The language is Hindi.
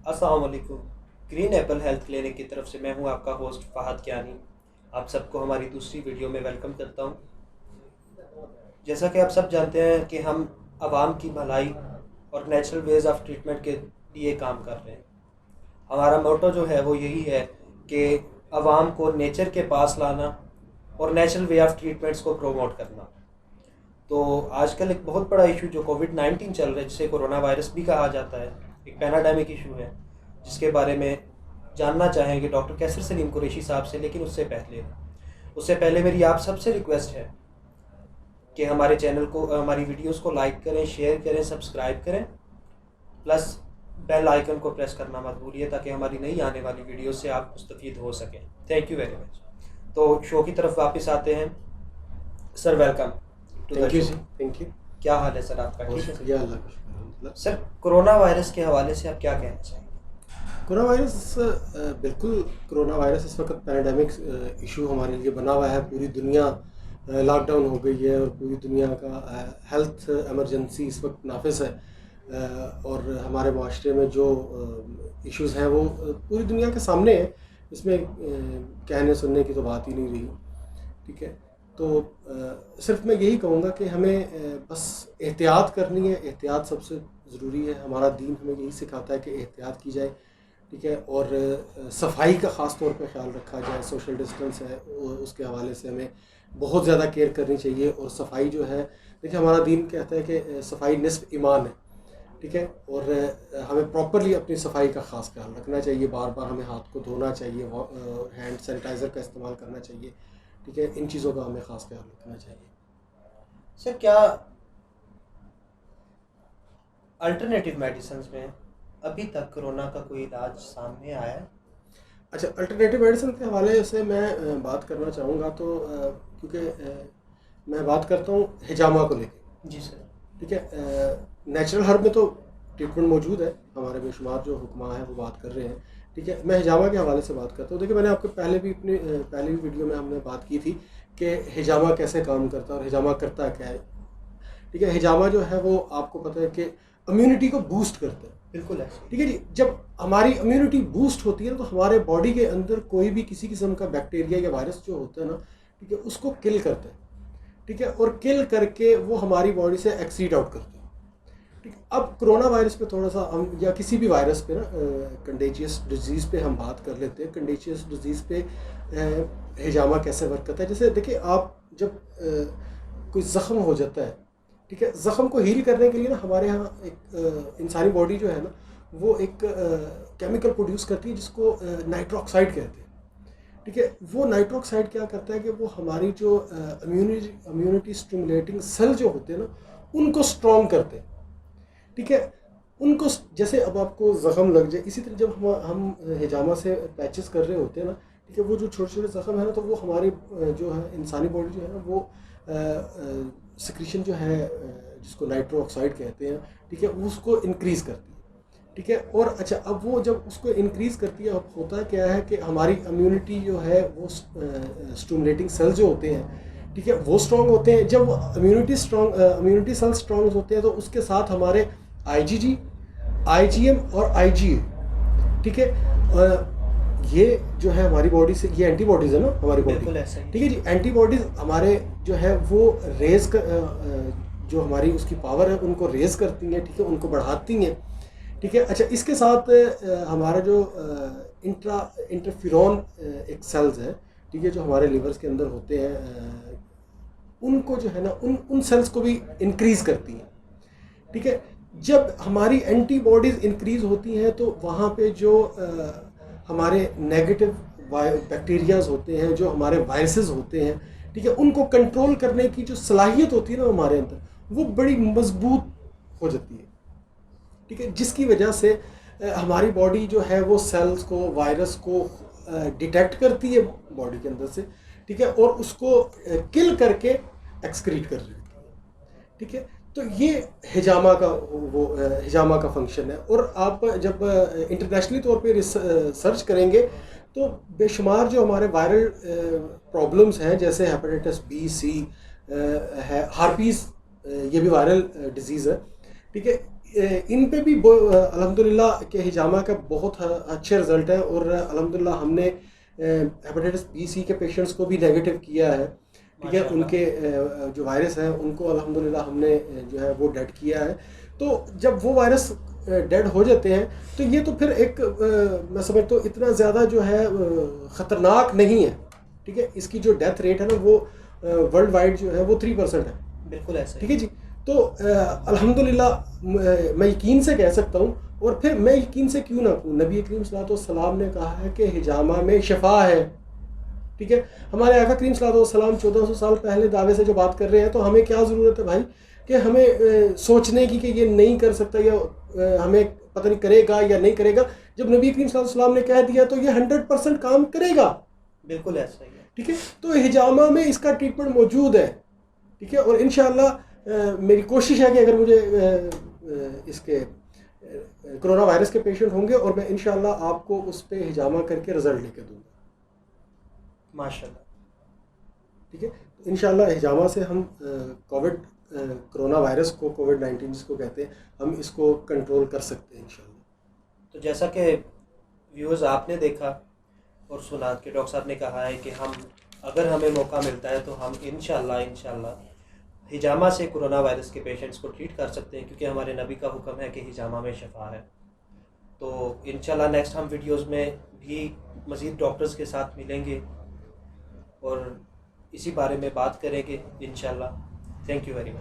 अस्सलाम वालेकुम। ग्रीन एप्पल हेल्थ क्लिनिक की तरफ से मैं हूं आपका होस्ट फ़हद कियानी। आप सबको हमारी दूसरी वीडियो में वेलकम करता हूं। जैसा कि आप सब जानते हैं कि हम आवाम की भलाई और नेचुरल वेज ऑफ ट्रीटमेंट के लिए काम कर रहे हैं। हमारा मोटो जो है वो यही है कि आवाम को नेचर के पास लाना और नेचुरल वे ऑफ ट्रीटमेंट्स को प्रोमोट करना। तो आजकल एक बहुत बड़ा इशू जो कोविड-19 चल रहा है, जिसे कोरोना वायरस भी कहा जाता है, एक पैराडाइमिक इशू है, जिसके बारे में जानना चाहेंगे डॉक्टर कैसर सलीम कुरैशी साहब से। लेकिन उससे पहले मेरी आप सबसे रिक्वेस्ट है कि हमारे चैनल को, हमारी वीडियोस को लाइक करें, शेयर करें, सब्सक्राइब करें, प्लस बेल आइकन को प्रेस करना मत भूलिए ताकि हमारी नई आने वाली वीडियो से आप मुस्तफ़ीद हो सकें। Thank you very much. तो शो की तरफ वापस आते हैं। Sir welcome to the thank you show. जी, थैंक यू। क्या हाल है सर आपका? बहुत ठीक है शुक्रिया, अल्लाह का शुक्र अल्हम्दुलिल्लाह। सर। कोरोना वायरस के हवाले से आप क्या कहना चाहेंगे? कोरोना वायरस बिल्कुल, कोरोना वायरस इस वक्त पैराडाइमिक इशू हमारे लिए बना हुआ है। पूरी दुनिया लॉकडाउन हो गई है और पूरी दुनिया का हेल्थ इमरजेंसी इस वक्त नाफिज है। और हमारे माशरे में जो इश्यूज़ हैं वो पूरी दुनिया के सामने है। इसमें कहने सुनने की तो बात ही नहीं रही। ठीक है, तो सिर्फ मैं यही कहूँगा कि हमें बस एहतियात करनी है। एहतियात सबसे ज़रूरी है। हमारा दीन हमें यही सिखाता है कि एहतियात की जाए। ठीक है, और सफाई का ख़ास तौर पे ख्याल रखा जाए। सोशल डिस्टेंस है उसके हवाले से हमें बहुत ज़्यादा केयर करनी चाहिए। और सफाई जो है, देखिए हमारा दीन कहता है कि सफाई निस्फ ईमान है। ठीक है, और हमें प्रॉपरली अपनी सफाई का ख़ास ख्याल रखना चाहिए। बार बार हमें हाथ को धोना चाहिए, हैंड सैनिटाइज़र का इस्तेमाल करना चाहिए। ठीक है, इन चीज़ों का हमें ख़ास ख्याल रखना चाहिए। सर, क्या अल्टरनेटिव मेडिसिन में अभी तक कोरोना का कोई इलाज सामने आया है? अच्छा, अल्टरनेटिव मेडिसिन के हवाले से मैं बात करना चाहूँगा तो क्योंकि मैं बात करता हूँ हिजामा को लेके। जी सर। ठीक है, नेचुरल हर्ब में तो ट्रीटमेंट मौजूद है, हमारे बेशुमार जो हुक्मा है वो बात कर रहे हैं। ठीक है, मैं हिजामा के हवाले से बात करता हूँ। देखिए, मैंने आपको पहले भी अपनी पहले भी वीडियो में हमने बात की थी कि हिजामा कैसे काम करता है और हिजामा करता क्या है। ठीक है, हिजामा जो है वो आपको पता है कि इम्यूनिटी को बूस्ट करता है। बिल्कुल ऐसे। ठीक है जी, जब हमारी इम्यूनिटी बूस्ट होती है तो हमारे बॉडी के अंदर कोई भी किसी किस्म का बैक्टीरिया या वायरस जो होता है ना, ठीक है, उसको किल करता है। ठीक है, और किल करके वो हमारी बॉडी से एक्सीड आउट करता है। ठीक है, अब कोरोना वायरस पे थोड़ा सा हम, या किसी भी वायरस पे ना, कंटेजियस डिजीज़ पे हम बात कर लेते हैं। कंटेजियस डिजीज़ पे हिजामा कैसे वर्क करता है। जैसे देखिए, आप जब कोई ज़ख्म हो जाता है, ठीक है, ज़ख्म को हील करने के लिए ना हमारे यहाँ एक इंसानी बॉडी जो है ना, वो एक केमिकल प्रोड्यूस करती है जिसको नाइट्रोक्साइड कहते हैं। ठीक है, वो नाइट्रोक्साइड क्या करता है कि वो हमारी जो इम्यूनिटी स्टिमुलेटिंग सेल जो होते हैं ना, उनको स्ट्रॉन्ग करते हैं। ठीक है, उनको जैसे अब आपको ज़ख्म लग जाए, इसी तरह जब हम हिजामा से पैचेस कर रहे होते हैं ना, ठीक है, वो जो छोटे छोटे ज़ख्म है ना, तो वो हमारी जो है इंसानी बॉडी जो है ना, वो सिक्रीशन जो है जिसको नाइट्रो ऑक्साइड कहते हैं, ठीक है, उसको इंक्रीज़ करती है। ठीक है, और अच्छा, अब वो जब उसको इंक्रीज़ करती है, अब होता क्या है कि हमारी इम्यूनिटी जो है वो स्टिमुलेटिंग सेल जो होते हैं, ठीक है, वो स्ट्रॉन्ग होते हैं। जब इम्यूनिटी सेल स्ट्रॉन्ग होते हैं तो उसके साथ हमारे आईजीजी, आईजीएम और आईजीए, ठीक है, ये जो है हमारी बॉडी से, ये एंटीबॉडीज़ है ना हमारी बॉडी। बिल्कुल ऐसा ही। ठीक है जी, एंटीबॉडीज़ हमारे जो है वो जो हमारी उसकी पावर है उनको रेज़ करती हैं। ठीक है, उनको बढ़ाती हैं। ठीक है, अच्छा, इसके साथ हमारा जो इंटरफिरॉन एक सेल्स है, ठीक है, जो हमारे लिवर्स के अंदर होते हैं, उनको जो है ना, उन सेल्स को भी इंक्रीज़ करती हैं। ठीक है, जब हमारी एंटीबॉडीज़ इंक्रीज़ होती हैं तो वहाँ पे जो हमारे नेगेटिव बैक्टीरियाज होते हैं, जो हमारे वायरसेस होते हैं, ठीक है, उनको कंट्रोल करने की जो सलाहियत होती है ना हमारे अंदर, वो बड़ी मजबूत हो जाती है। ठीक है, जिसकी वजह से हमारी बॉडी जो है वो सेल्स को, वायरस को डिटेक्ट करती है बॉडी के अंदर से। ठीक है, और उसको किल करके एक्सक्रीट कर रही होती है। ठीक है, तो ये हिजामा का फंक्शन है। और आप जब इंटरनेशनली तौर पे सर्च करेंगे तो बेशुमार जो हमारे वायरल प्रॉब्लम्स हैं, जैसे हेपेटाइटिस बी, सी है, हार्पीस, ये भी वायरल डिजीज़ है। ठीक है, इन पे भी अल्हम्दुलिल्लाह के हिजामा का बहुत अच्छे रिजल्ट है, और अल्हम्दुलिल्लाह हमने हेपेटाइटिस बी सी के पेशेंट्स को भी नेगेटिव किया है, ठीक है। माशाल्लाह। उनके जो वायरस हैं उनको अल्हम्दुलिल्लाह हमने जो है वो डेड किया है। तो जब वो वायरस डेड हो जाते हैं तो ये तो फिर एक मैं समझता हूँ इतना ज़्यादा जो है ख़तरनाक नहीं है, ठीक है। इसकी जो डेथ रेट है ना वो वर्ल्ड वाइड जो है वो 3% है, बिल्कुल ऐसा ही। ठीक है जी। तो अल्हम्दुलिल्लाह मैं यकीन से कह सकता हूँ, और फिर मैं यकीन से क्यों ना कहूँ, नबी करीम सल्लल्लाहु अलैहि वसल्लम ने कहा है कि हिजामा में शिफा है, ठीक है। हमारे आका करीम सल्लल्लाहु अलैहि वसल्लम 1400 साल पहले दावे से जो बात कर रहे हैं, तो हमें क्या ज़रूरत है भाई कि हमें सोचने की कि ये नहीं कर सकता या हमें पता नहीं करेगा या नहीं करेगा। जब नबी करीम सल्लल्लाहु अलैहि वसल्लम ने कह दिया तो ये 100% काम करेगा, बिल्कुल ऐसा ही है। ठीक है। तो हिजामा में इसका ट्रीटमेंट मौजूद है, ठीक है। और इंशाअल्लाह मेरी कोशिश है कि अगर मुझे इसके कोरोना वायरस के पेशेंट होंगे और मैं इंशाअल्लाह आपको उस पर हिजामा करके रिजल्ट लेके दूंगा, माशाल्लाह। ठीक है। तो इंशाअल्लाह हिजामा से हम कोविड कोरोना वायरस को, कोविड-19 जिसको कहते हैं, हम इसको कंट्रोल कर सकते हैं इंशाअल्लाह। तो जैसा कि व्यूअर्स आपने देखा और सुना कि डॉक्टर साहब ने कहा है कि हम अगर हमें मौका मिलता है तो हम इंशाल्लाह हिजामा से कोरोना वायरस के पेशेंट्स को ट्रीट कर सकते हैं, क्योंकि हमारे नबी का हुक्म है कि हिजामा में शफा है। तो इंशाल्लाह नेक्स्ट हम वीडियोस में भी मज़ीद डॉक्टर्स के साथ मिलेंगे और इसी बारे में बात करेंगे इंशाल्लाह। Thank you very much.